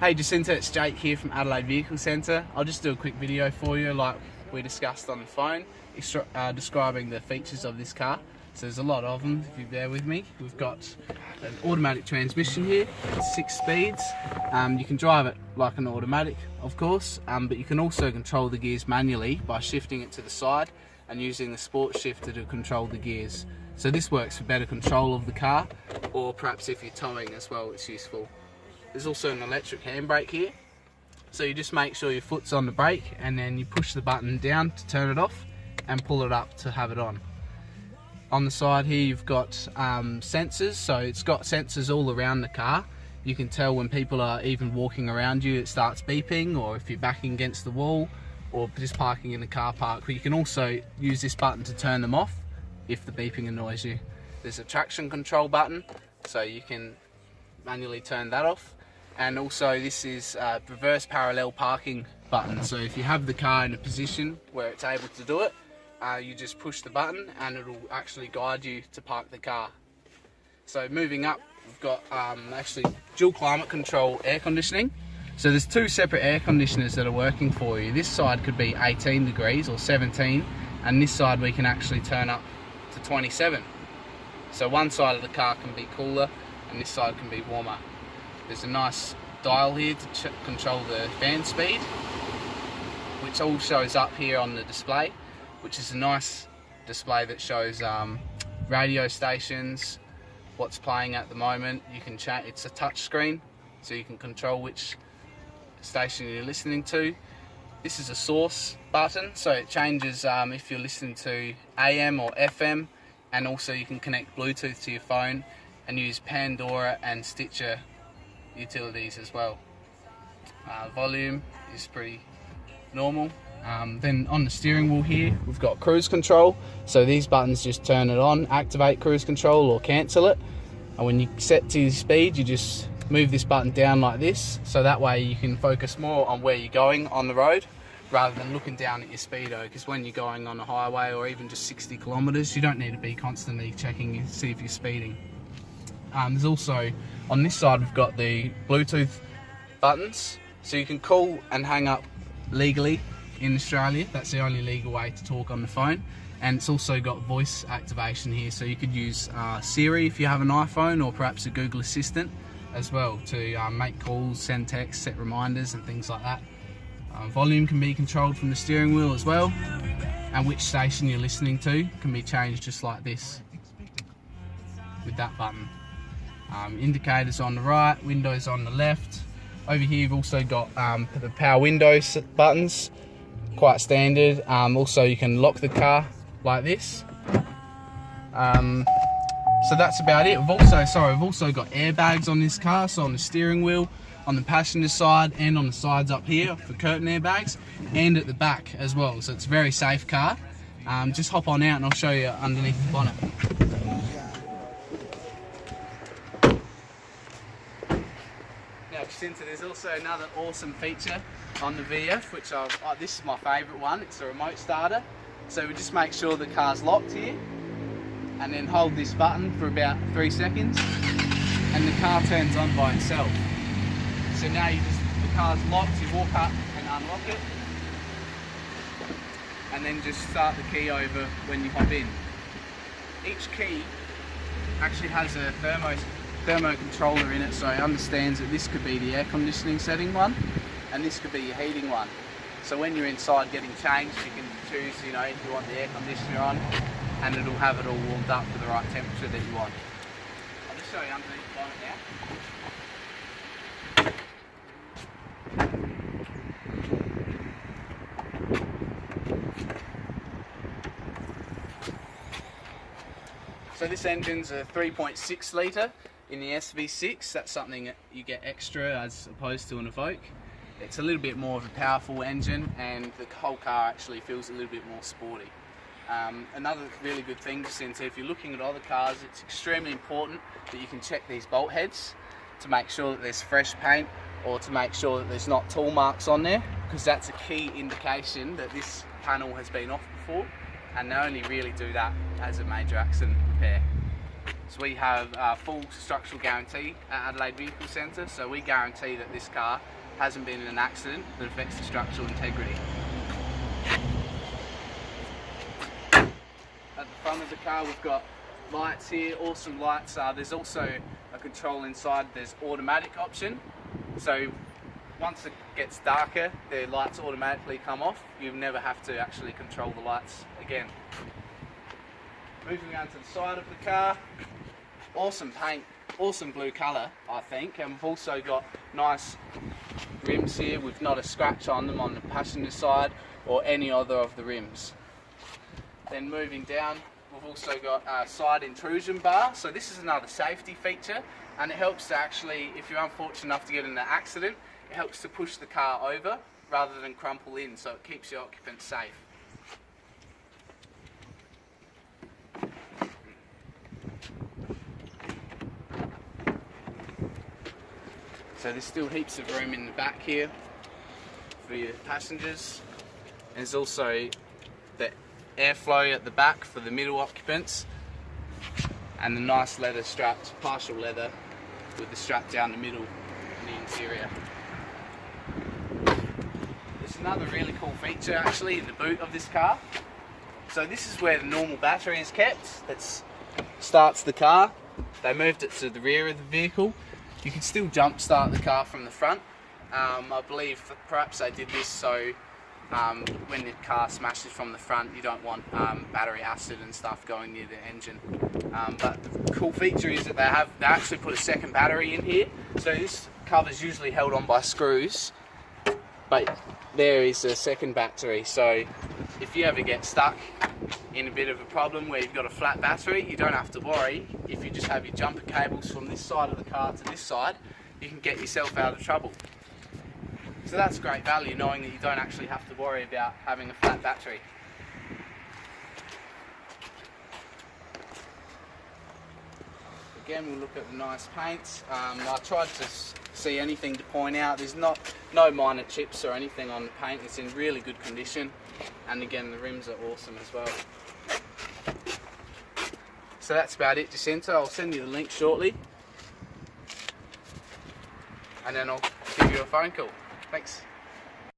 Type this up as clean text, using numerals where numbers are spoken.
Hey Jacinta, it's Jake here from Adelaide Vehicle Centre. I'll just do a quick video for you like we discussed on the phone, describing the features of this car. So there's a lot of them, if you bear with me. We've got an automatic transmission here, 6 speeds. You can drive it like an automatic, of course, but you can also control the gears manually by shifting it to the side and using the sport shifter to control the gears. So this works for better control of the car, or perhaps if you're towing as well, it's useful. There's also an electric handbrake here. So you just make sure your foot's on the brake and then you push the button down to turn it off and pull it up to have it on. On the side here you've got sensors, so it's got sensors all around the car. You can tell when people are even walking around you, it starts beeping, or if you're backing against the wall or just parking in the car park. But you can also use this button to turn them off if the beeping annoys you. There's a traction control button, so you can manually turn that off. And also this is a reverse parallel parking button, so if you have the car in a position where it's able to do it, you just push the button and it'll actually guide you to park the car. So moving up, we've got actually dual climate control air conditioning. So there's 2 separate air conditioners that are working for you. This side could be 18 degrees or 17, and this side we can actually turn up to 27. So one side of the car can be cooler and this side can be warmer. There's a nice dial here to control the fan speed, which all shows up here on the display, which is a nice display that shows radio stations, what's playing at the moment. You can change, it's a touch screen, so you can control which station you're listening to. This is a source button, so it changes if you're listening to AM or FM, and also you can connect Bluetooth to your phone and use Pandora and Stitcher utilities as well. Volume is pretty normal. Then on the steering wheel here we've got cruise control, so these buttons just turn it on, activate cruise control or cancel it, and when you set to speed you just move this button down like this, so that way you can focus more on where you're going on the road rather than looking down at your speedo, because when you're going on a highway or even just 60 kilometers you don't need to be constantly checking to see if you're speeding. There's also, on this side we've got the Bluetooth buttons, so you can call and hang up legally in Australia. That's the only legal way to talk on the phone. And it's also got voice activation here, so you could use Siri if you have an iPhone, or perhaps a Google Assistant as well, to make calls, send texts, set reminders and things like that. Volume can be controlled from the steering wheel as well, and which station you're listening to can be changed just like this with that button. Indicators on the right, windows on the left. Over here you've also got the power windows buttons, quite standard. Also you can lock the car like this. So that's about it. We've also got airbags on this car, so on the steering wheel, on the passenger side, and on the sides up here for curtain airbags, and at the back as well. So it's a very safe car. Just hop on out and I'll show you underneath the bonnet. Now Jacinta, there's also another awesome feature on the VF, which this is my favourite one. It's a remote starter. So we just make sure the car's locked here, and then hold this button for about 3 seconds, and the car turns on by itself. So now the car's locked, you walk up and unlock it, and then just start the key over when you hop in. Each key actually has a thermo controller in it, so it understands that this could be the air conditioning setting one, and this could be your heating one. So when you're inside getting changed, you can choose, if you want the air conditioner on, and it'll have it all warmed up for the right temperature that you want. I'll just show you underneath the bonnet now. So this engine's a 3.6 litre in the SV6. That's something that you get extra as opposed to an Evoque. It's a little bit more of a powerful engine, and the whole car actually feels a little bit more sporty. Another really good thing, Jacinta, if you're looking at other cars, it's extremely important that you can check these bolt heads to make sure that there's fresh paint, or to make sure that there's not tool marks on there, because that's a key indication that this panel has been off before, and they only really do that as a major accident repair. So we have a full structural guarantee at Adelaide Vehicle Centre, so we guarantee that this car hasn't been in an accident that affects the structural integrity. At the front of the car we've got lights here, awesome lights. There's also a control inside, there's automatic option. So once it gets darker, the lights automatically come off. You never have to actually control the lights again. Moving around to the side of the car, awesome paint, awesome blue colour I think, and we've also got nice rims here with not a scratch on them on the passenger side or any other of the rims. Then moving down, we've also got a side intrusion bar, so this is another safety feature, and it helps to actually, if you're unfortunate enough to get in an accident, it helps to push the car over rather than crumple in, so it keeps your occupants safe. So there's still heaps of room in the back here for your passengers. There's also the airflow at the back for the middle occupants, and the nice leather straps, partial leather with the strap down the middle in the interior. There's another really cool feature actually in the boot of this car. So this is where the normal battery is kept that starts the car. They moved it to the rear of the vehicle. You can still jump start the car from the front. I believe that perhaps they did this so when the car smashes from the front, you don't want battery acid and stuff going near the engine. But the cool feature is that they actually put a second battery in here. So this cover's usually held on by screws, but there is a second battery. So if you ever get stuck in a bit of a problem where you've got a flat battery, you don't have to worry. If you just have your jumper cables from this side of the car to this side, you can get yourself out of trouble. So that's great value, knowing that you don't actually have to worry about having a flat battery. Again, we'll look at the nice paints. I tried to see anything to point out. There's no minor chips or anything on the paint. It's in really good condition. And again, the rims are awesome as well. So that's about it, Jacinta. I'll send you the link shortly. And then I'll give you a phone call. Thanks.